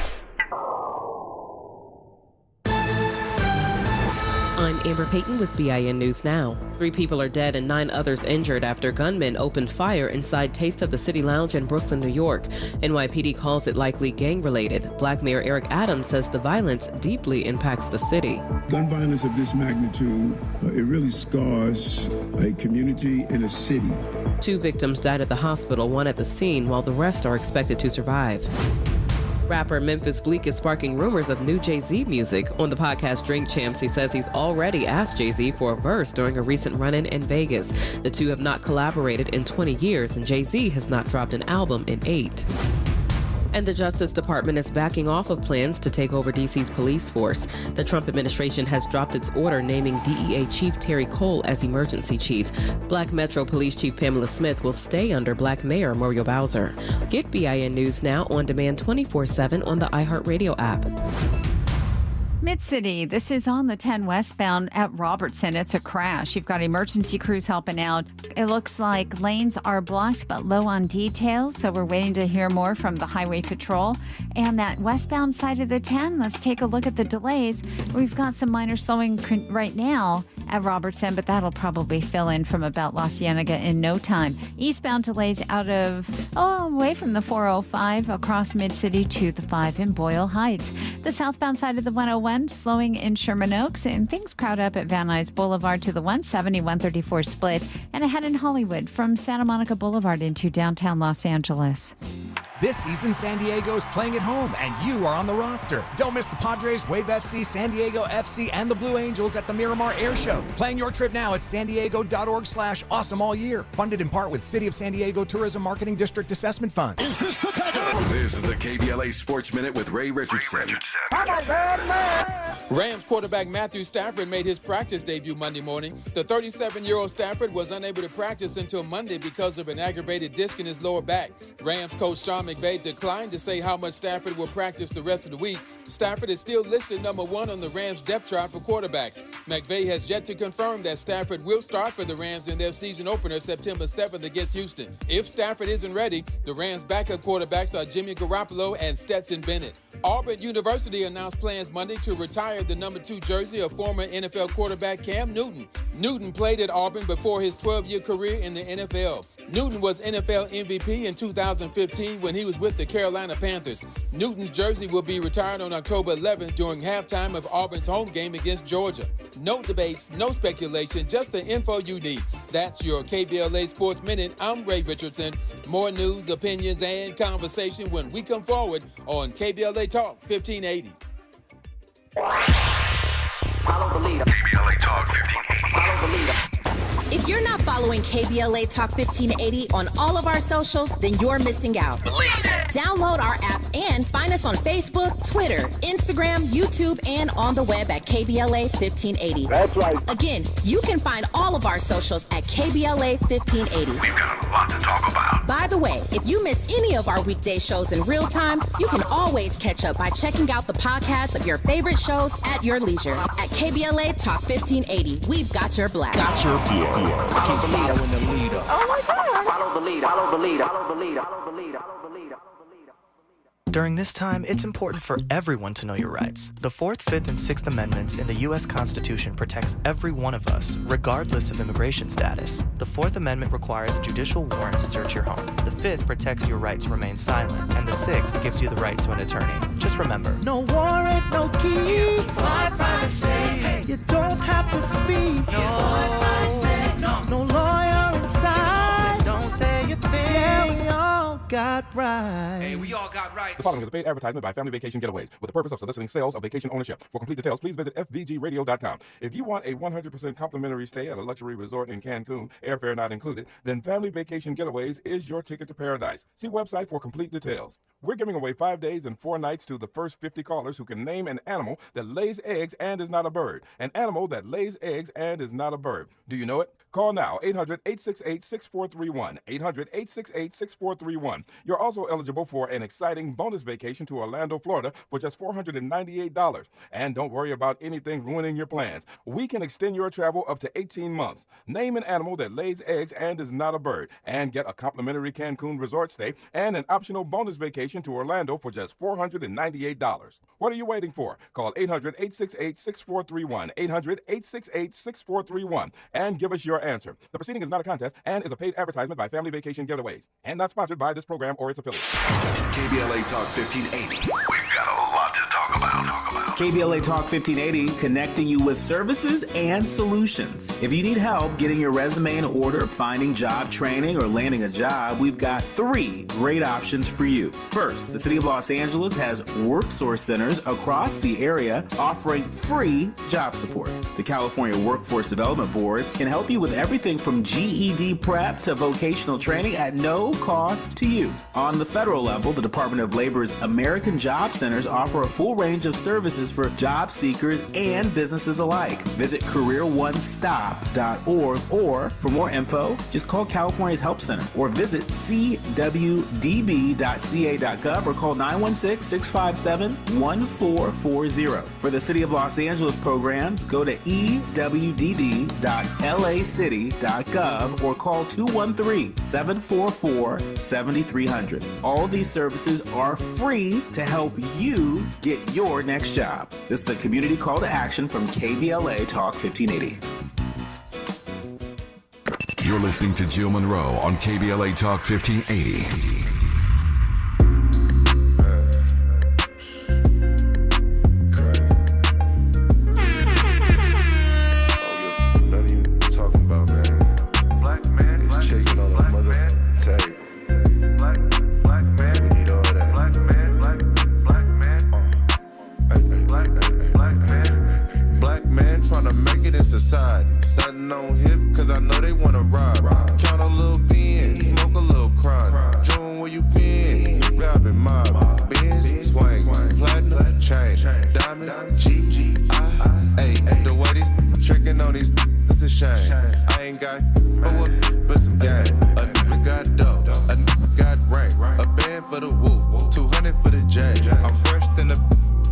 [SPEAKER 14] I'm Amber Payton with BIN News Now. 3 people are dead and 9 others injured after gunmen opened fire inside Taste of the City Lounge in Brooklyn, New York. NYPD calls it likely gang-related. Black Mayor Eric Adams says the violence deeply impacts the city.
[SPEAKER 15] Gun violence of this magnitude, it really scars a community and a city.
[SPEAKER 14] 2 victims died at the hospital, 1 at the scene, while the rest are expected to survive. Rapper Memphis Bleek is sparking rumors of new Jay-Z music. On the podcast Drink Champs, he says he's already asked Jay-Z for a verse during a recent run-in in Vegas. The two have not collaborated in 20 years, and Jay-Z has not dropped an album in 8. And the Justice Department is backing off of plans to take over D.C.'s police force. The Trump administration has dropped its order naming DEA Chief Terry Cole as emergency chief. Black Metro Police Chief Pamela Smith will stay under Black Mayor Muriel Bowser. Get BIN News Now on demand 24/7 on the iHeartRadio app.
[SPEAKER 16] Mid-City, this is on the 10 westbound at Robertson. It's a crash. You've got emergency crews helping out. It looks like lanes are blocked but low on details, so we're waiting to hear more from the Highway Patrol. And that westbound side of the 10, let's take a look at the delays. We've got some minor slowing right now at Robertson, but that'll probably fill in from about La Cienega in no time. Eastbound delays away from the 405 across Mid-City to the 5 in Boyle Heights. The southbound side of the 101 slowing in Sherman Oaks, and things crowd up at Van Nuys Boulevard to the 170, 134 split, and ahead in Hollywood from Santa Monica Boulevard into downtown Los Angeles.
[SPEAKER 17] This season, San Diego is playing at home, and you are on the roster. Don't miss the Padres, Wave FC, San Diego FC, and the Blue Angels at the Miramar Air Show. Plan your trip now at sandiego.org/awesome all year. Funded in part with City of San Diego Tourism Marketing District Assessment Funds.
[SPEAKER 3] This is the KBLA Sports Minute with Ray Richardson.
[SPEAKER 4] Rams quarterback Matthew Stafford made his practice debut Monday morning. The 37-year-old Stafford was unable to practice until Monday because of an aggravated disc in his lower back. Rams coach Sean McVay declined to say how much Stafford will practice the rest of the week. Stafford is still listed number 1 on the Rams depth chart for quarterbacks. McVay has yet to confirm that Stafford will start for the Rams in their season opener September 7th against Houston. If Stafford isn't ready, the Rams' backup quarterbacks are Jimmy Garoppolo and Stetson Bennett. Auburn University announced plans Monday to retire the number 2 jersey of former NFL quarterback Cam Newton. Newton played at Auburn before his 12-year career in the NFL. Newton was NFL MVP in 2015 when he was with the Carolina Panthers. Newton's jersey will be retired on October 11th during halftime of Auburn's home game against Georgia. No debates, no speculation, just the info you need. That's your KBLA Sports Minute. I'm Ray Richardson. More news, opinions, and conversation when we come forward on KBLA Talk 1580.
[SPEAKER 5] Follow the leader.
[SPEAKER 3] KBLA Talk 1580.
[SPEAKER 5] Follow the leader.
[SPEAKER 2] If you're not following KBLA Talk 1580 on all of our socials, then you're missing out. Download our app and find us on Facebook, Twitter, Instagram, YouTube, and on the web at KBLA 1580.
[SPEAKER 18] That's right.
[SPEAKER 2] Again, you can find all of our socials at KBLA 1580.
[SPEAKER 3] We've got a lot to talk about.
[SPEAKER 2] By the way, if you miss any of our weekday shows in real time, you can always catch up by checking out the podcasts of your favorite shows at your leisure. At KBLA Talk 1580, we've got your black.
[SPEAKER 5] Got your black. Follow the leader. Oh my God. Follow the leader. Follow the leader. Follow the leader. Follow the leader. Follow the leader.
[SPEAKER 19] During this time, it's important for everyone to know your rights. The 4th, 5th, and 6th Amendments in the U.S. Constitution protects every one of us, regardless of immigration status. The 4th Amendment requires a judicial warrant to search your home. The 5th protects your right to remain silent. And the 6th gives you the right to an attorney. Just remember,
[SPEAKER 20] no warrant, no key. Privacy. You don't have to speak. No lawyer inside. Don't say your thing. Yeah, we all got rights.
[SPEAKER 8] Hey, we all got rights. The following is a paid advertisement by Family Vacation Getaways with the purpose of soliciting sales of vacation ownership. For complete details, please visit fvgradio.com. If you want a 100% complimentary stay at a luxury resort in Cancun, airfare not included, then Family Vacation Getaways is your ticket to paradise. See website for complete details. We're giving away 5 days and 4 nights to the first 50 callers who can name an animal that lays eggs and is not a bird. An animal that lays eggs and is not a bird. Do you know it? Call now, 800-868-6431, 800-868-6431. You're also eligible for an exciting bonus vacation to Orlando, Florida for just $498. And don't worry about anything ruining your plans. We can extend your travel up to 18 months. Name an animal that lays eggs and is not a bird, and get a complimentary Cancun resort stay and an optional bonus vacation to Orlando for just $498. What are you waiting for? Call 800-868-6431, 800-868-6431, and give us your answer. The proceeding is not a contest and is a paid advertisement by Family Vacation Getaways and not sponsored by this program or its affiliates.
[SPEAKER 3] KBLA Talk 1580. We've got a lot to talk about.
[SPEAKER 21] KBLA Talk 1580, connecting you with services and solutions. If you need help getting your resume in order, finding job training, or landing a job, we've got 3 great options for you. First, the City of Los Angeles has WorkSource centers across the area offering free job support. The California Workforce Development Board can help you with everything from GED prep to vocational training at no cost to you. On the federal level, the Department of Labor's American Job Centers offer a full range of services for job seekers and businesses alike. Visit careeronestop.org, or for more info, just call California's Help Center or visit cwdb.ca.gov or call 916-657-1440. For the City of Los Angeles programs, go to ewdd.lacity.gov or call 213-744-7300. All these services are free to help you get your next job. This is a community call to action from KBLA Talk 1580.
[SPEAKER 3] You're listening to Jill Munroe on KBLA Talk 1580.
[SPEAKER 22] Black man, black man, black man.
[SPEAKER 18] on hip, cause I know they wanna ride. Count a little beans, smoke a little crime. June, where you been? I've been mobbing. Benz, swing, platinum, chain, diamonds, G-I-A. The way these tricking on these, it's a shame. I ain't got but some game. A nigga got dope, a nigga got rank. A band for the woo, 200 for the J. I'm fresh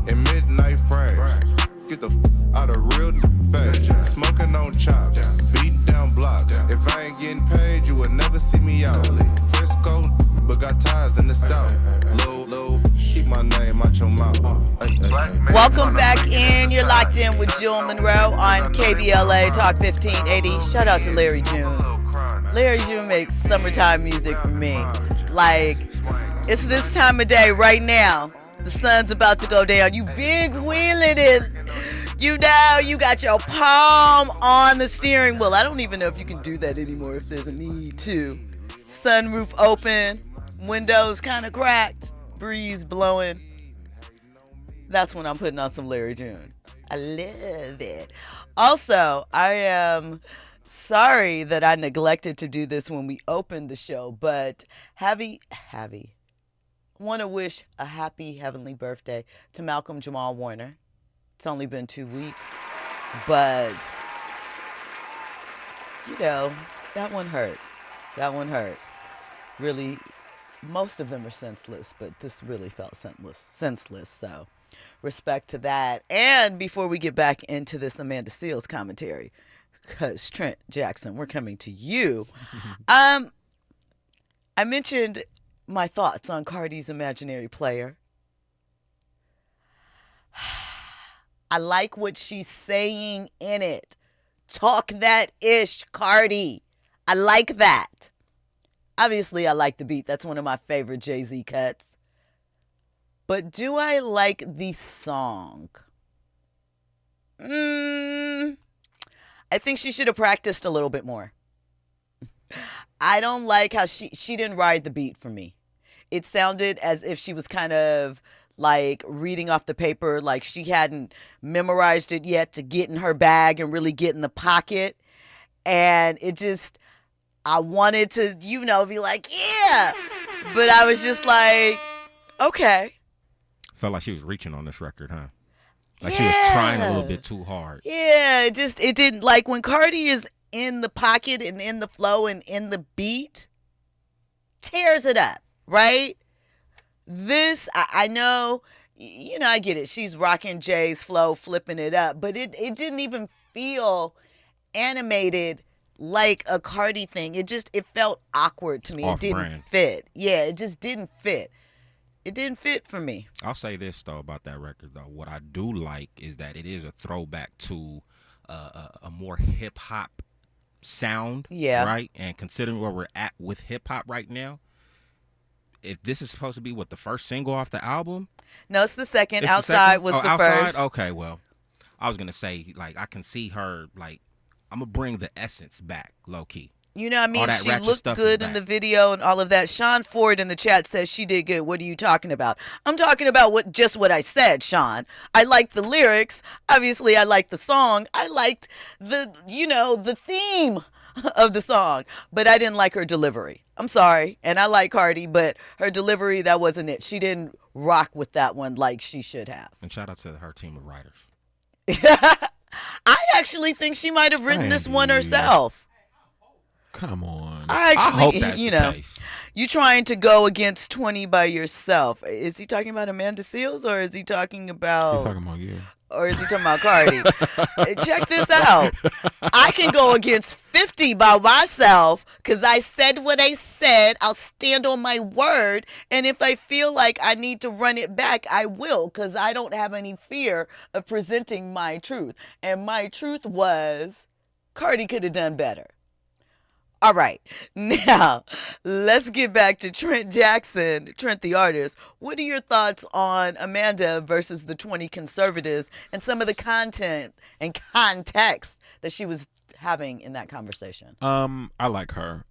[SPEAKER 18] in midnight frames. Get the out of real face. Smoking on chops, beating down blocks. If I ain't getting paid, you will never see me out. Frisco, but got ties in the south. Low, keep my name out your mouth.
[SPEAKER 7] Welcome back in. You're locked in with Jewel Munroe on KBLA Talk 1580. Shout out to Larry June. Larry June makes summertime music for me. Like, it's this time of day right now. The sun's about to go down. You big wheeling it. You know, you got your palm on the steering wheel. I don't even know if you can do that anymore if there's a need to. Sunroof open, windows kind of cracked, breeze blowing. That's when I'm putting on some Larry June. I love it. Also, I am sorry that I neglected to do this when we opened the show, but want to wish a happy heavenly birthday to Malcolm Jamal Warner. It's only been 2 weeks, but, you know, that one hurt. That one hurt. Really, most of them are senseless, but this really felt senseless. So respect to that. And before we get back into this Amanda Seales commentary, because Trent Jackson, we're coming to you. I mentioned my thoughts on Cardi's Imaginary Player. I like what she's saying in it. Talk that ish, Cardi. I like that. Obviously, I like the beat. That's one of my favorite Jay-Z cuts. But do I like the song? I think she should have practiced a little bit more. I don't like how she didn't ride the beat for me. It sounded as if she was kind of like reading off the paper, like she hadn't memorized it yet to get in her bag and really get in the pocket. And it just, I wanted to, you know, be like, yeah. But I was just like, okay.
[SPEAKER 1] Felt like she was reaching on this record, huh? Like she was trying a little bit too hard.
[SPEAKER 7] Yeah, it didn't, like when Cardi is in the pocket and in the flow and in the beat, tears it up, right? This, I know, you know, I get it. She's rocking Jay's flow, flipping it up, but it didn't even feel animated like a Cardi thing. It felt awkward to me. It didn't fit. Yeah, it just didn't fit. It didn't fit for me.
[SPEAKER 1] I'll say this, though, about that record, though. What I do like is that it is a throwback to a more hip-hop sound.
[SPEAKER 7] Yeah.
[SPEAKER 1] Right? And considering where we're at with hip-hop right now, if this is supposed to be, the first single off the album?
[SPEAKER 7] No, it's the second. Outside was the
[SPEAKER 1] Outside?
[SPEAKER 7] first.
[SPEAKER 1] Okay, well, I was going to say, like, I can see her, like, I'm going to bring the essence back, low-key.
[SPEAKER 7] You know what I mean? She looked good in the video and all of that. Sean Ford in the chat says she did good. What are you talking about? I'm talking about what I said, Sean. I liked the lyrics. Obviously, I liked the song. I liked the theme of the song, but I didn't like her delivery. I'm sorry. And I like Cardi, but her delivery, that wasn't it. She didn't rock with that one like she should have.
[SPEAKER 1] And shout out to her team of writers.
[SPEAKER 7] I actually think she might have written this one herself.
[SPEAKER 10] Come on.
[SPEAKER 7] I
[SPEAKER 1] hope that's the case.
[SPEAKER 7] You trying to go against 20 by yourself. Is he talking about Amanda Seales or is he talking about...
[SPEAKER 10] He's talking about you.
[SPEAKER 7] Or is he talking about Cardi? Check this out. I can go against 50 by myself because I said what I said. I'll stand on my word. And if I feel like I need to run it back, I will, because I don't have any fear of presenting my truth. And my truth was Cardi could have done better. All right, now let's get back to Trent Jackson, Trent the artist. What are your thoughts on Amanda versus the 20 conservatives and some of the content and context that she was having in that conversation?
[SPEAKER 10] I like her.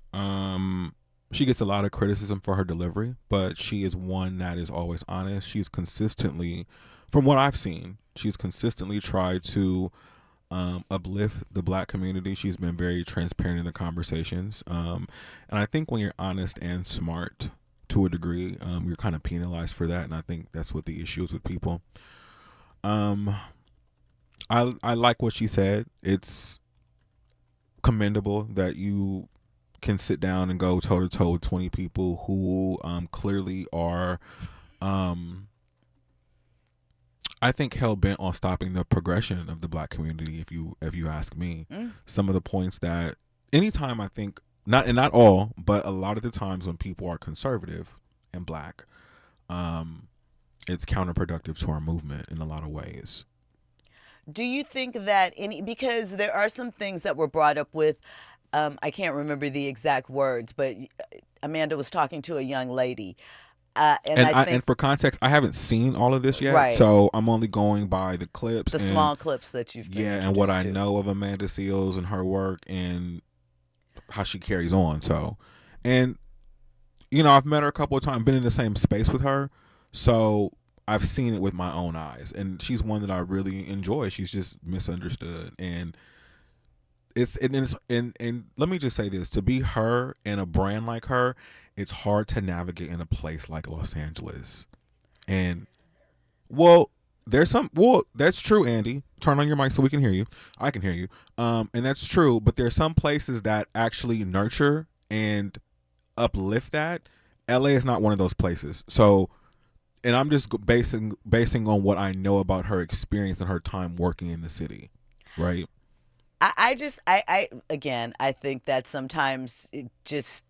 [SPEAKER 10] She gets a lot of criticism for her delivery, but she is one that is always honest. She's consistently, from what I've seen, she's consistently tried to uplift the Black community. She's been very transparent in the conversations. And I think when you're honest and smart to a degree, you're kind of penalized for that. And I think that's what the issue is with people. I like what she said. It's commendable that you can sit down and go toe to toe with 20 people who clearly are, I think, hell bent on stopping the progression of the Black community. If you ask me, some of the points that anytime I think not all, but a lot of the times when people are conservative and Black, it's counterproductive to our movement in a lot of ways.
[SPEAKER 7] Do you think that because there are some things that were brought up with, I can't remember the exact words, but Amanda was talking to a young lady. And
[SPEAKER 10] for context, I haven't seen all of this yet,
[SPEAKER 7] right.
[SPEAKER 10] So I'm only going by the clips.
[SPEAKER 7] The small clips that you've been
[SPEAKER 10] and what I know of Amanda Seales and her work and how she carries on. So, and, I've met her a couple of times, been in the same space with her, so I've seen it with my own eyes, and she's one that I really enjoy. She's just misunderstood, and and let me just say this: to be her and a brand like her, it's hard to navigate in a place like Los Angeles. And that's true, Andy. Turn on your mic so we can hear you. I can hear you. And that's true, but there's some places that actually nurture and uplift that. LA is not one of those places. So, and I'm just basing on what I know about her experience and her time working in the city, right?
[SPEAKER 7] I think that sometimes it just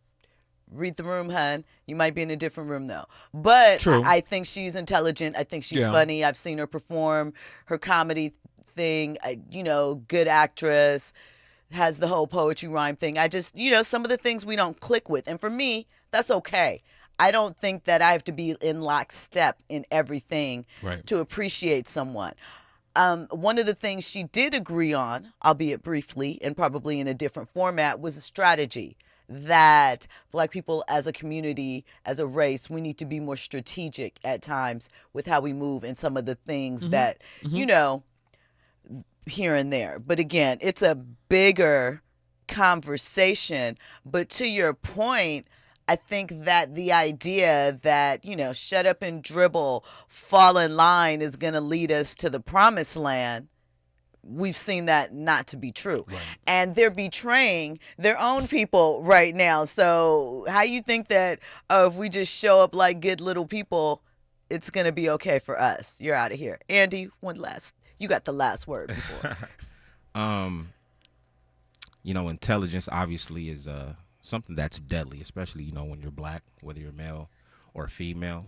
[SPEAKER 7] read the room, hun. You might be in a different room though. But I think she's intelligent. I think she's funny. I've seen her perform her comedy thing. Good actress, has the whole poetry rhyme thing. I just, some of the things we don't click with. And for me, that's okay. I don't think that I have to be in lockstep in everything to appreciate someone. One of the things she did agree on, albeit briefly and probably in a different format, was a strategy that Black people as a community, as a race, we need to be more strategic at times with how we move and some of the things that, here and there. But again, it's a bigger conversation. But to your point, I think that the idea that, shut up and dribble, fall in line is going to lead us to the promised land, we've seen that not to be true. Right. And they're betraying their own people right now. So how you think that, if we just show up like good little people, it's going to be okay for us? You're out of here. Andy, you got the last word before.
[SPEAKER 1] Intelligence obviously is something that's deadly, especially, when you're Black, whether you're male or female.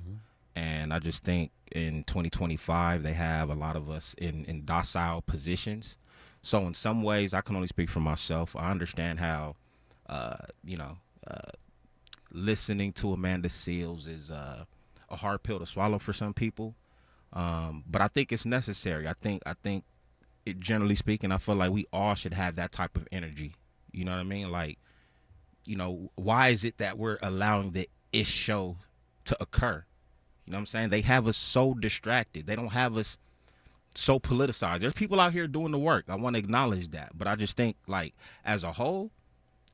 [SPEAKER 1] And I just think in 2025, they have a lot of us in docile positions. So in some ways, I can only speak for myself. I understand how, listening to Amanda Seales is a hard pill to swallow for some people. But I think it's necessary. I think it, generally speaking, I feel like we all should have that type of energy. You know what I mean? Like, why is it that we're allowing the ish show to occur? You know what I'm saying? They have us so distracted. They don't have us so politicized. There's people out here doing the work. I want to acknowledge that. But I just think, like, as a whole,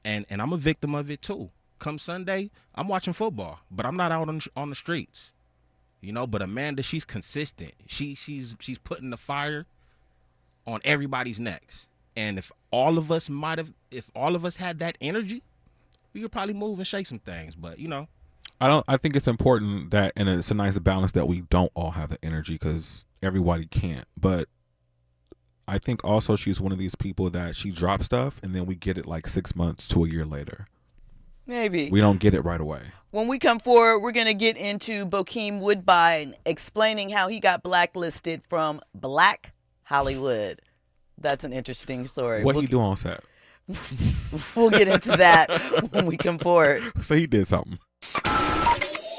[SPEAKER 1] and I'm a victim of it too. Come Sunday, I'm watching football, but I'm not out on the streets. But Amanda, she's consistent. She's putting the fire on everybody's necks. And if all of us had that energy, we could probably move and shake some things. But
[SPEAKER 10] I think it's important that, and it's a nice balance that we don't all have the energy, because everybody can't. But I think also she's one of these people that she drops stuff and then we get it like 6 months to a year later.
[SPEAKER 7] Maybe.
[SPEAKER 10] We don't get it right away.
[SPEAKER 7] When we come forward, we're going to get into Bokeem Woodbine explaining how he got blacklisted from Black Hollywood. That's an interesting story.
[SPEAKER 10] What he do on set?
[SPEAKER 7] We'll get into that when we come forward.
[SPEAKER 10] So he did something.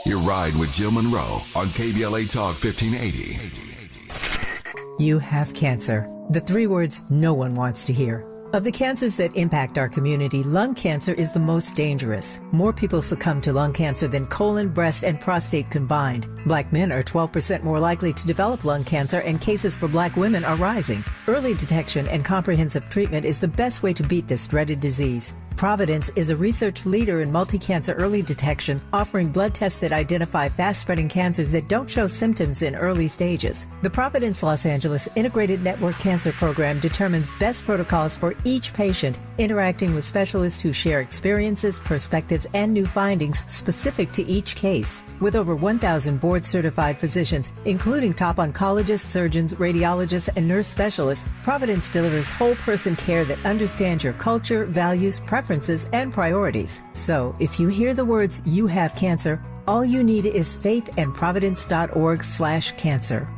[SPEAKER 3] You're riding with Jill Munroe on KBLA Talk 1580.
[SPEAKER 9] You have cancer. The 3 words no one wants to hear. Of the cancers that impact our community, lung cancer is the most dangerous. More people succumb to lung cancer than colon, breast, and prostate combined. Black men are 12% more likely to develop lung cancer, and cases for Black women are rising. Early detection and comprehensive treatment is the best way to beat this dreaded disease. Providence is a research leader in multi-cancer early detection, offering blood tests that identify fast-spreading cancers that don't show symptoms in early stages. The Providence Los Angeles Integrated Network Cancer Program determines best protocols for each patient, interacting with specialists who share experiences, perspectives, and new findings specific to each case. With over 1,000 board-certified physicians, including top oncologists, surgeons, radiologists, and nurse specialists, Providence delivers whole-person care that understands your culture, values, preferences, and priorities. So, if you hear the words, "you have cancer," all you need is faith and providence.org/cancer.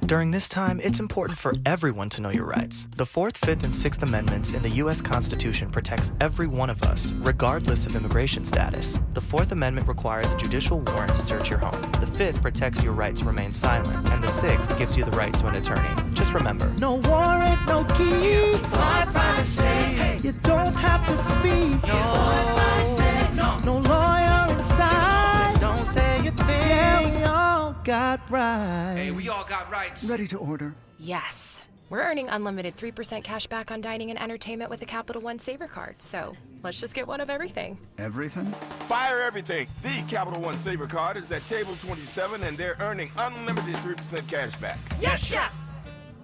[SPEAKER 19] During this time, it's important for everyone to know your rights. The 4th, 5th, and 6th Amendments in the U.S. Constitution protects every one of us, regardless of immigration status. The 4th Amendment requires a judicial warrant to search your home. The 5th protects your right to remain silent, and the 6th gives you the right to an attorney. Just remember,
[SPEAKER 20] No warrant, no key. My privacy. You don't have to speak. No lawyer inside. Don't say a thing. Yeah, we all got rights.
[SPEAKER 22] Hey, we all got rights.
[SPEAKER 20] Ready to order.
[SPEAKER 23] Yes. We're earning unlimited 3% cash back on dining and entertainment with a Capital One Saver card, so let's just get one of everything.
[SPEAKER 22] Everything?
[SPEAKER 24] Fire everything. The Capital One Saver card is at table 27, and they're earning unlimited 3% cash back.
[SPEAKER 23] Yes, Chef!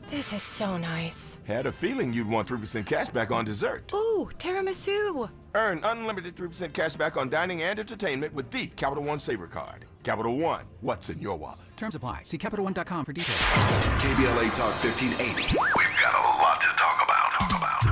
[SPEAKER 23] This is so nice.
[SPEAKER 24] Had a feeling you'd want 3% cash back on dessert.
[SPEAKER 23] Ooh, tiramisu.
[SPEAKER 24] Earn unlimited 3% cash back on dining and entertainment with the Capital One Saver card. Capital One, what's in your wallet?
[SPEAKER 25] Terms apply. See CapitalOne.com for details.
[SPEAKER 3] KBLA Talk 1580. We've got a lot to talk about.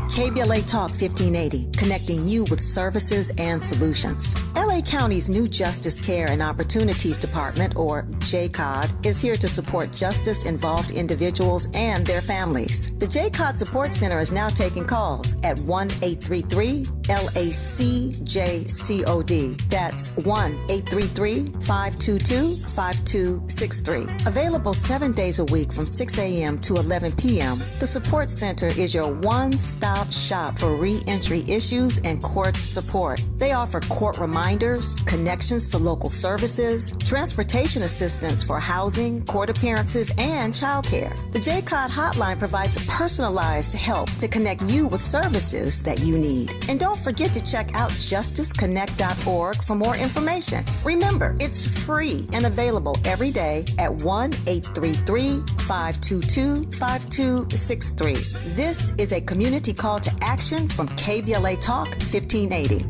[SPEAKER 26] KBLA Talk 1580, connecting you with services and solutions. LA County's new Justice Care and Opportunities Department, or JCOD, is here to support justice-involved individuals and their families. The JCOD Support Center is now taking calls at 1-833-LACJCOD. That's 1-833-522-5263. Available 7 days a week from 6 a.m. to 11 p.m., the Support Center is your one-stop shop for re-entry issues and court support. They offer court reminders, connections to local services, transportation assistance for housing, court appearances, and childcare. The JCOD hotline provides personalized help to connect you with services that you need. And don't forget to check out justiceconnect.org for more information. Remember, it's free and available every day at 1-833-522-5263. This is a community call to action from KBLA Talk 1580.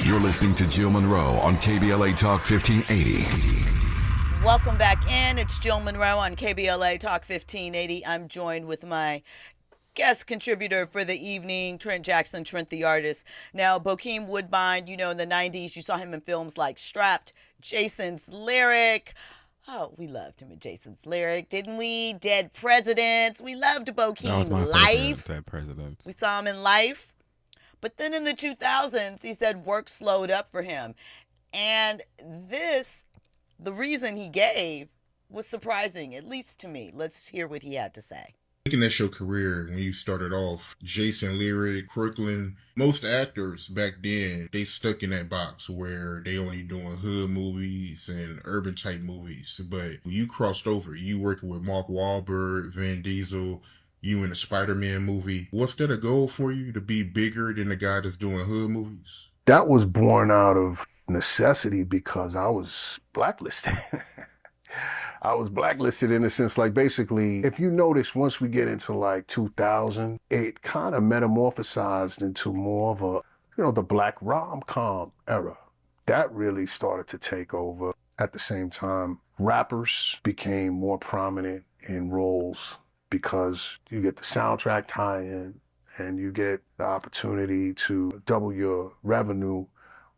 [SPEAKER 3] You're listening to Jill Munroe on KBLA Talk 1580.
[SPEAKER 7] Welcome back in. It's Jill Munroe on KBLA Talk 1580. I'm joined with my guest contributor for the evening, Trent Jackson, Trent the Artist. Now, Bokeem Woodbine, you know, in the 90s, you saw him in films like Strapped, Jason's Lyric. Oh, we loved him in Jason's Lyric, didn't we? Dead Presidents. We loved Bokeem.
[SPEAKER 10] That was my
[SPEAKER 7] Life.
[SPEAKER 10] favorite, Dead Presidents.
[SPEAKER 7] We saw him in Life. But then in the 2000s, he said work slowed up for him. And this, the reason he gave, was surprising, at least to me. Let's hear what he had to say.
[SPEAKER 27] Looking at your career when you started off, Jason Lyric, Crooklyn, most actors back then, they stuck in that box where they only doing hood movies and urban type movies. But you crossed over. You working with Mark Wahlberg, Vin Diesel, you in a Spider-Man movie. Was that a goal for you to be bigger than the guy that's doing hood movies?
[SPEAKER 28] That was born out of necessity because I was blacklisted. I was blacklisted in the sense, like, basically, if you notice, once we get into like 2000, it kind of metamorphosized into more of a, you know, the black rom-com era. That really started to take over. At the same time, rappers became more prominent in roles because you get the soundtrack tie-in and you get the opportunity to double your revenue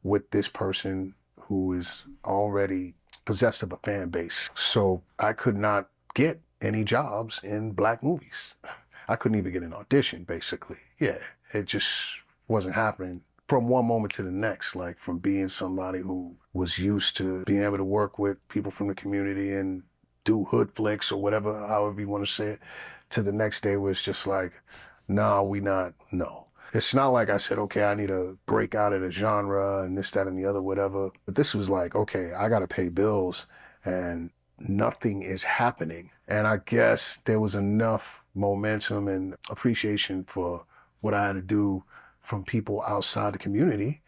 [SPEAKER 28] with this person who is already possessed of a fan base. So I could not get any jobs in black movies. I couldn't even get an audition, basically. Yeah, it just wasn't happening from one moment to the next, like from being somebody who was used to being able to work with people from the community and do hood flicks or whatever, however you want to say it, to the next day where it's just like, nah, no. It's not like I said, okay, I need to break out of the genre and this, that, and the other, whatever. But this was like, okay, I got to pay bills and nothing is happening. And I guess there was enough momentum and appreciation for what I had to do from people outside the community.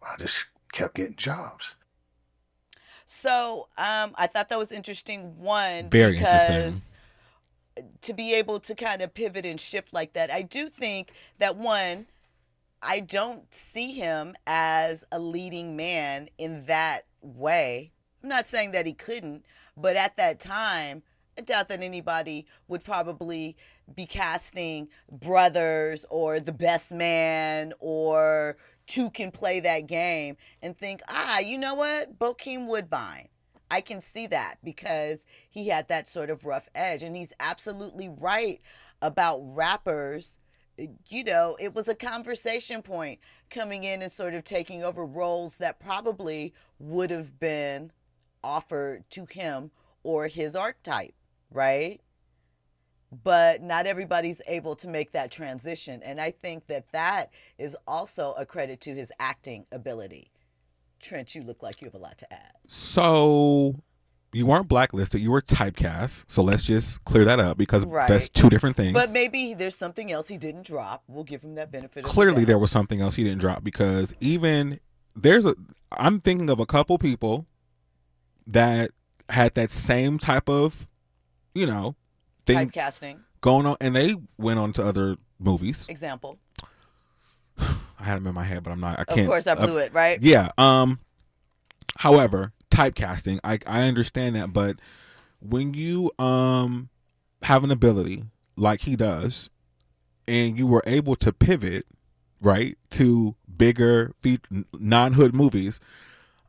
[SPEAKER 28] I just kept getting jobs.
[SPEAKER 7] So I thought that was interesting. One,
[SPEAKER 10] Very
[SPEAKER 7] because
[SPEAKER 10] interesting.
[SPEAKER 7] To be able to kind of pivot and shift like that, I do think that one, I don't see him as a leading man in that way. I'm not saying that he couldn't, but at that time, I doubt that anybody would probably be casting brothers or the best man or two can play that game and think, you know what, Bokeem Woodbine. I can see that because he had that sort of rough edge. And he's absolutely right about rappers. You know, it was a conversation point coming in and sort of taking over roles that probably would have been offered to him or his archetype, right? But not everybody's able to make that transition. And I think that that is also a credit to his acting ability. Trent, you look like you have a lot to add.
[SPEAKER 10] So you weren't blacklisted. You were typecast. So let's just clear that up because that's two different things.
[SPEAKER 7] But maybe there's something else he didn't drop. We'll give him that benefit of the
[SPEAKER 10] Clearly
[SPEAKER 7] doubt.
[SPEAKER 10] there was something else he didn't drop because even I'm thinking of a couple people that had that same type of, thing
[SPEAKER 7] Typecasting.
[SPEAKER 10] going on, and they went on to other movies.
[SPEAKER 7] Example.
[SPEAKER 10] I had them in my head, but I can't.
[SPEAKER 7] Of course, I blew it, right?
[SPEAKER 10] Yeah. However, typecasting, I understand that, but when you have an ability like he does, and you were able to pivot, right, to bigger non-hood movies,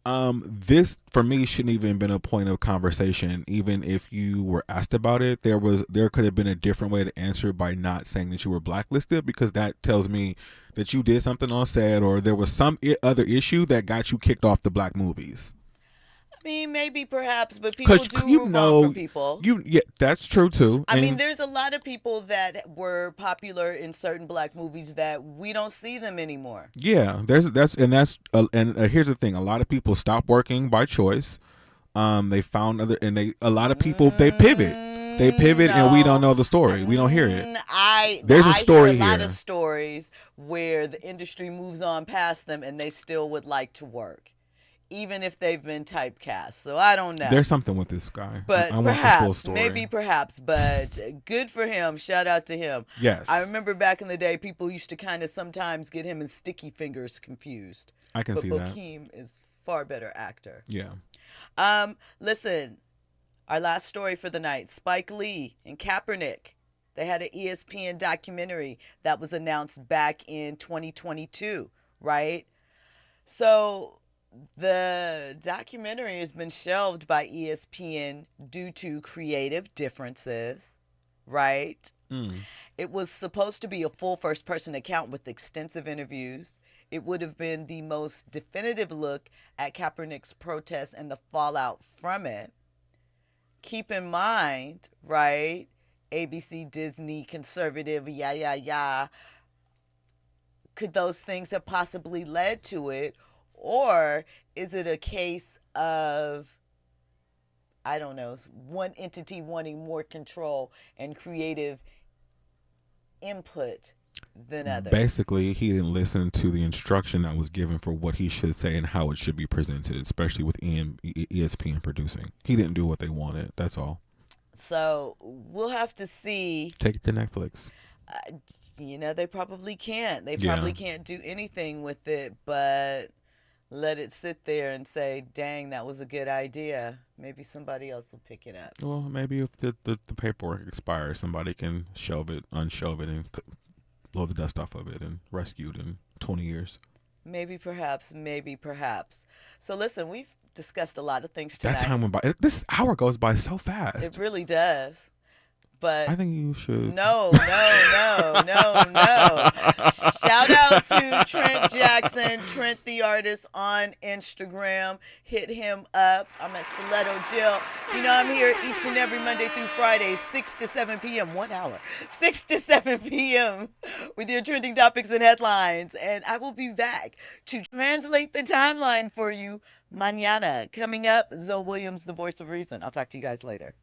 [SPEAKER 10] this for me shouldn't even been a point of conversation. Even if you were asked about it, there could have been a different way to answer by not saying that you were blacklisted, because that tells me that you did something on set or there was some other issue that got you kicked off the black movies.
[SPEAKER 7] I mean, maybe perhaps, but people do move on for people.
[SPEAKER 10] Yeah, that's true too.
[SPEAKER 7] I mean, there's a lot of people that were popular in certain black movies that we don't see them anymore.
[SPEAKER 10] Yeah, here's the thing: a lot of people stop working by choice. They found a lot of people they pivot, and we don't know the story. We don't hear it. There's a story
[SPEAKER 7] hear a lot
[SPEAKER 10] here.
[SPEAKER 7] of stories where the industry moves on past them and they still would like to work, even if they've been typecast. So I don't know.
[SPEAKER 10] There's something with this guy.
[SPEAKER 7] But
[SPEAKER 10] I want the full
[SPEAKER 7] perhaps,
[SPEAKER 10] story.
[SPEAKER 7] but good for him. Shout out to him.
[SPEAKER 10] Yes.
[SPEAKER 7] I remember back in the day, people used to kind of sometimes get him and Sticky Fingers confused.
[SPEAKER 10] I can see that.
[SPEAKER 7] But Bokeem is far better actor.
[SPEAKER 10] Yeah.
[SPEAKER 7] Listen, our last story for the night, Spike Lee and Kaepernick. They had an ESPN documentary that was announced back in 2022, right? So the documentary has been shelved by ESPN due to creative differences, right? It was supposed to be a full first-person account with extensive interviews. It would have been the most definitive look at Kaepernick's protest and the fallout from it. Keep in mind, right, ABC, Disney, conservative, could those things have possibly led to it? Or is it a case of, I don't know, one entity wanting more control and creative input than others?
[SPEAKER 10] Basically, he didn't listen to the instruction that was given for what he should say and how it should be presented, especially with ESPN producing. He didn't do what they wanted. That's all.
[SPEAKER 7] So we'll have to see.
[SPEAKER 10] Take it to Netflix.
[SPEAKER 7] They probably can't. They probably can't do anything with it, but let it sit there and say, dang, that was a good idea. Maybe somebody else will pick it up.
[SPEAKER 10] Well, maybe if the paperwork expires, somebody can unshelve it, and blow the dust off of it and rescue it in 20 years.
[SPEAKER 7] Maybe, perhaps. So listen, we've discussed a lot of things tonight.
[SPEAKER 10] That time went by. This hour goes by so fast.
[SPEAKER 7] It really does. But
[SPEAKER 10] I think you should.
[SPEAKER 7] No. Shout out to Trent Jackson, Trent the artist on Instagram. Hit him up. I'm at Stiletto Jill. You know, I'm here each and every Monday through Friday, 6 to 7 p.m. 1 hour. 6 to 7 p.m. with your trending topics and headlines. And I will be back to translate the timeline for you mañana. Coming up, Zoe Williams, the voice of reason. I'll talk to you guys later.